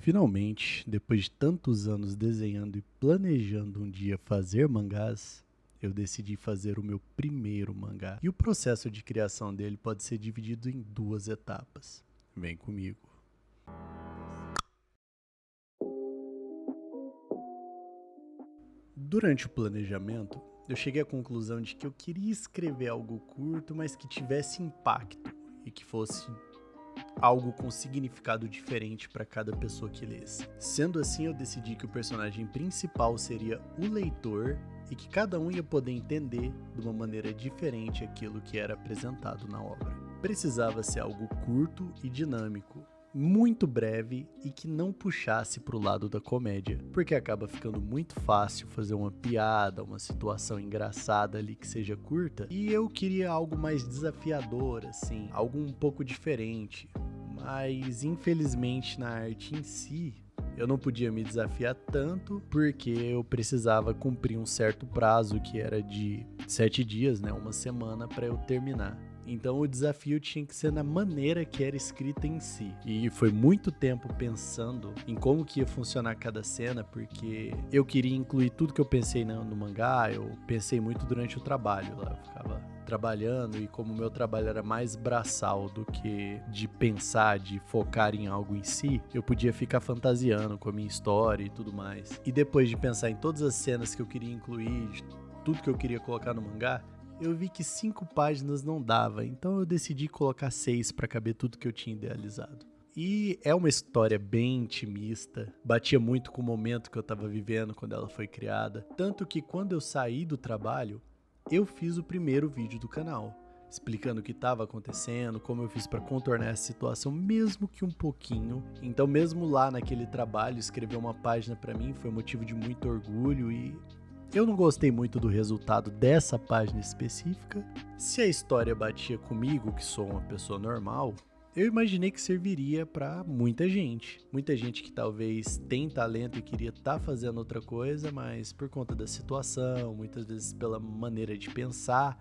Finalmente, depois de tantos anos desenhando e planejando um dia fazer mangás, eu decidi fazer o meu primeiro mangá. E o processo de criação dele pode ser dividido em duas etapas. Vem comigo. Durante o planejamento, eu cheguei à conclusão de que eu queria escrever algo curto, mas que tivesse impacto e que fosse algo com significado diferente para cada pessoa que lesse. Sendo assim, eu decidi que o personagem principal seria o leitor e que cada um ia poder entender de uma maneira diferente aquilo que era apresentado na obra. Precisava ser algo curto e dinâmico, muito breve e que não puxasse para o lado da comédia, porque acaba ficando muito fácil fazer uma piada, uma situação engraçada ali que seja curta, e eu queria algo mais desafiador, assim, algo um pouco diferente, mas infelizmente na arte em si, eu não podia me desafiar tanto porque eu precisava cumprir um certo prazo que era de 7 dias, né, uma semana para eu terminar. Então o desafio tinha que ser na maneira que era escrita em si. E foi muito tempo pensando em como que ia funcionar cada cena, porque eu queria incluir tudo que eu pensei no mangá, eu pensei muito durante o trabalho lá, eu ficava trabalhando e como o meu trabalho era mais braçal do que de pensar, de focar em algo em si, eu podia ficar fantasiando com a minha história e tudo mais. E depois de pensar em todas as cenas que eu queria incluir, de tudo que eu queria colocar no mangá, eu vi que 5 páginas não dava, então eu decidi colocar 6 para caber tudo que eu tinha idealizado. E é uma história bem intimista, batia muito com o momento que eu estava vivendo quando ela foi criada, tanto que quando eu saí do trabalho, eu fiz o primeiro vídeo do canal, explicando o que estava acontecendo, como eu fiz para contornar essa situação, mesmo que um pouquinho. Então mesmo lá naquele trabalho, escrever uma página para mim foi motivo de muito orgulho e eu não gostei muito do resultado dessa página específica. Se a história batia comigo, que sou uma pessoa normal, eu imaginei que serviria para muita gente. Muita gente que talvez tem talento e queria estar fazendo outra coisa, mas por conta da situação, muitas vezes pela maneira de pensar,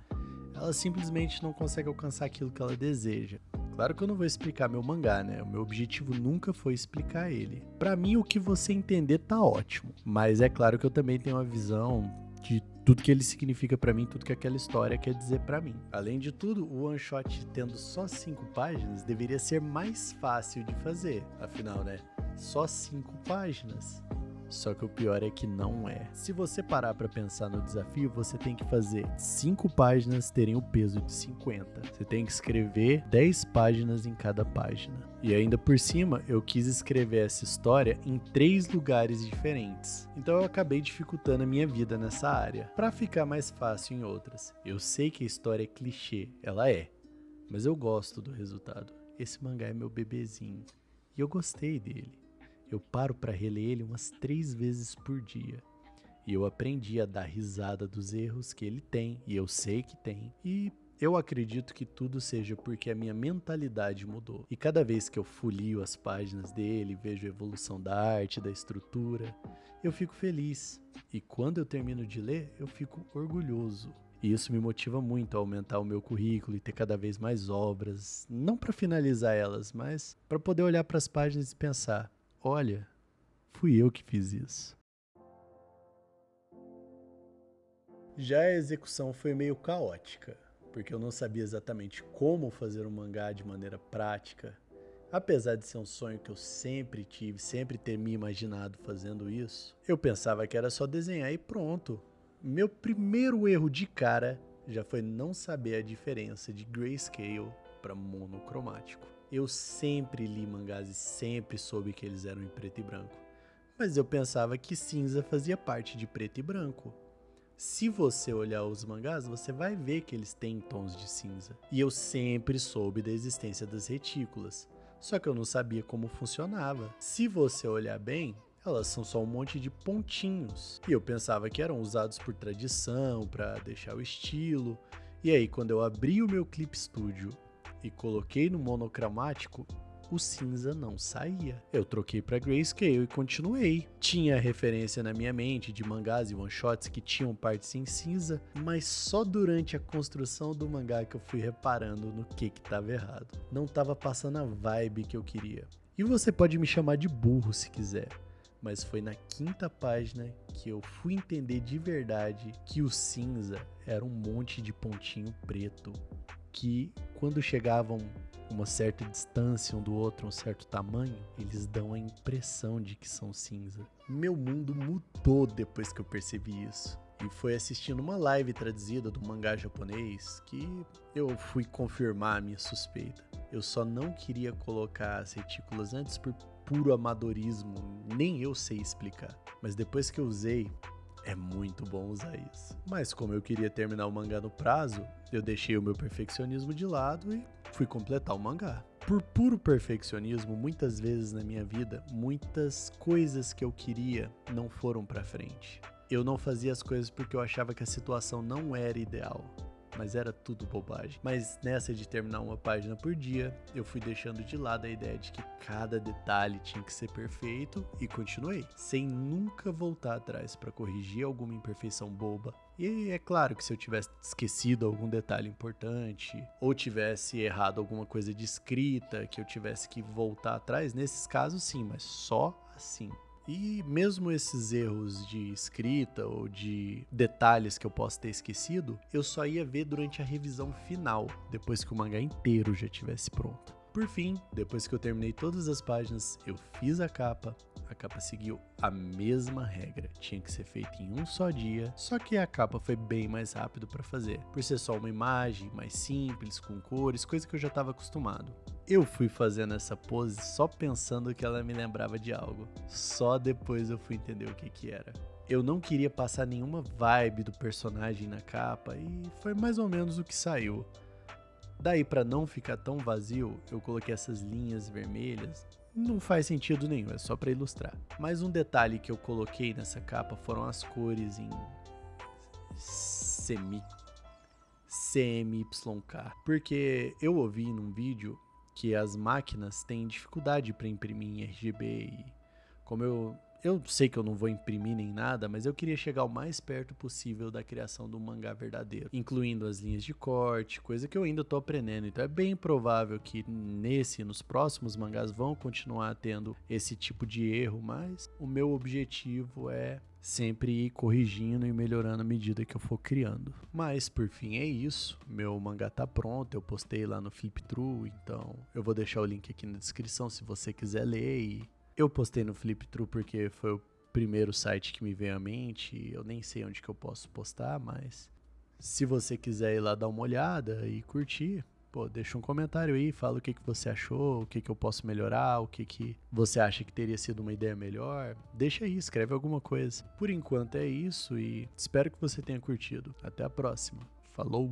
ela simplesmente não consegue alcançar aquilo que ela deseja. Claro que eu não vou explicar meu mangá, né? O meu objetivo nunca foi explicar ele. Pra mim, o que você entender tá ótimo. Mas é claro que eu também tenho uma visão de tudo que ele significa pra mim, tudo que aquela história quer dizer pra mim. Além de tudo, o one shot tendo só 5 páginas deveria ser mais fácil de fazer. Afinal, né? Só 5 páginas. Só que o pior é que não é. Se você parar pra pensar no desafio, você tem que fazer 5 páginas terem o peso de 50. Você tem que escrever 10 páginas em cada página. E ainda por cima, eu quis escrever essa história em 3 lugares diferentes. Então eu acabei dificultando a minha vida nessa área, pra ficar mais fácil em outras. Eu sei que a história é clichê, ela é, mas eu gosto do resultado. Esse mangá é meu bebezinho e eu gostei dele. Eu paro para reler ele umas 3 vezes por dia. E eu aprendi a dar risada dos erros que ele tem, e eu sei que tem. E eu acredito que tudo seja porque a minha mentalidade mudou. E cada vez que eu folio as páginas dele, vejo a evolução da arte, da estrutura, eu fico feliz. E quando eu termino de ler, eu fico orgulhoso. E isso me motiva muito a aumentar o meu currículo e ter cada vez mais obras, não para finalizar elas, mas para poder olhar para as páginas e pensar: olha, fui eu que fiz isso. Já a execução foi meio caótica, porque eu não sabia exatamente como fazer um mangá de maneira prática. Apesar de ser um sonho que eu sempre tive, sempre ter me imaginado fazendo isso, eu pensava que era só desenhar e pronto. Meu primeiro erro de cara já foi não saber a diferença de grayscale para monocromático. Eu sempre li mangás e sempre soube que eles eram em preto e branco, mas eu pensava que cinza fazia parte de preto e branco. Se você olhar os mangás, você vai ver que eles têm tons de cinza. E eu sempre soube da existência das retículas, só que eu não sabia como funcionava. Se você olhar bem, elas são só um monte de pontinhos. E eu pensava que eram usados por tradição, para deixar o estilo. E aí, quando eu abri o meu Clip Studio e coloquei no monocromático, o cinza não saía. Eu troquei para grayscale e continuei. Tinha referência na minha mente de mangás e one-shots que tinham partes em cinza, mas só durante a construção do mangá que eu fui reparando no que estava errado. Não estava passando a vibe que eu queria. E você pode me chamar de burro se quiser, mas foi na 5ª página que eu fui entender de verdade que o cinza era um monte de pontinho preto, que quando chegavam uma certa distância um do outro, um certo tamanho, eles dão a impressão de que são cinza. Meu mundo mudou depois que eu percebi isso. E foi assistindo uma live traduzida do mangá japonês que eu fui confirmar a minha suspeita. Eu só não queria colocar as retículas antes por puro amadorismo, nem eu sei explicar. Mas depois que eu usei, é muito bom usar isso. Mas como eu queria terminar o mangá no prazo, eu deixei o meu perfeccionismo de lado e fui completar o mangá. Por puro perfeccionismo, muitas vezes na minha vida, muitas coisas que eu queria não foram pra frente. Eu não fazia as coisas porque eu achava que a situação não era ideal, mas era tudo bobagem. Mas nessa de terminar uma página por dia, eu fui deixando de lado a ideia de que cada detalhe tinha que ser perfeito e continuei, sem nunca voltar atrás para corrigir alguma imperfeição boba. E é claro que se eu tivesse esquecido algum detalhe importante, ou tivesse errado alguma coisa de escrita, que eu tivesse que voltar atrás, nesses casos sim, mas só assim. E mesmo esses erros de escrita ou de detalhes que eu posso ter esquecido, eu só ia ver durante a revisão final, depois que o mangá inteiro já estivesse pronto. Por fim, depois que eu terminei todas as páginas, eu fiz a capa seguiu a mesma regra, tinha que ser feita em um só dia, só que a capa foi bem mais rápido para fazer, por ser só uma imagem mais simples, com cores, coisa que eu já estava acostumado. Eu fui fazendo essa pose só pensando que ela me lembrava de algo, só depois eu fui entender o que era. Eu não queria passar nenhuma vibe do personagem na capa e foi mais ou menos o que saiu. Daí, para não ficar tão vazio, eu coloquei essas linhas vermelhas. Não faz sentido nenhum, é só para ilustrar. Mas um detalhe que eu coloquei nessa capa foram as cores em CMYK. Porque eu ouvi num vídeo que as máquinas têm dificuldade para imprimir em RGB e como eu sei que eu não vou imprimir nem nada, mas eu queria chegar o mais perto possível da criação do mangá verdadeiro, incluindo as linhas de corte, coisa que eu ainda tô aprendendo. Então é bem provável que nos próximos mangás vão continuar tendo esse tipo de erro, mas o meu objetivo é sempre ir corrigindo e melhorando à medida que eu for criando. Mas por fim é isso, meu mangá tá pronto, eu postei lá no Flipthrough, então eu vou deixar o link aqui na descrição se você quiser ler. E eu postei no Flipthrough porque foi o primeiro site que me veio à mente, eu nem sei onde que eu posso postar, mas se você quiser ir lá dar uma olhada e curtir, pô, deixa um comentário aí, fala o que você achou, o que eu posso melhorar, o que você acha que teria sido uma ideia melhor. Deixa aí, escreve alguma coisa. Por enquanto é isso e espero que você tenha curtido. Até a próxima. Falou!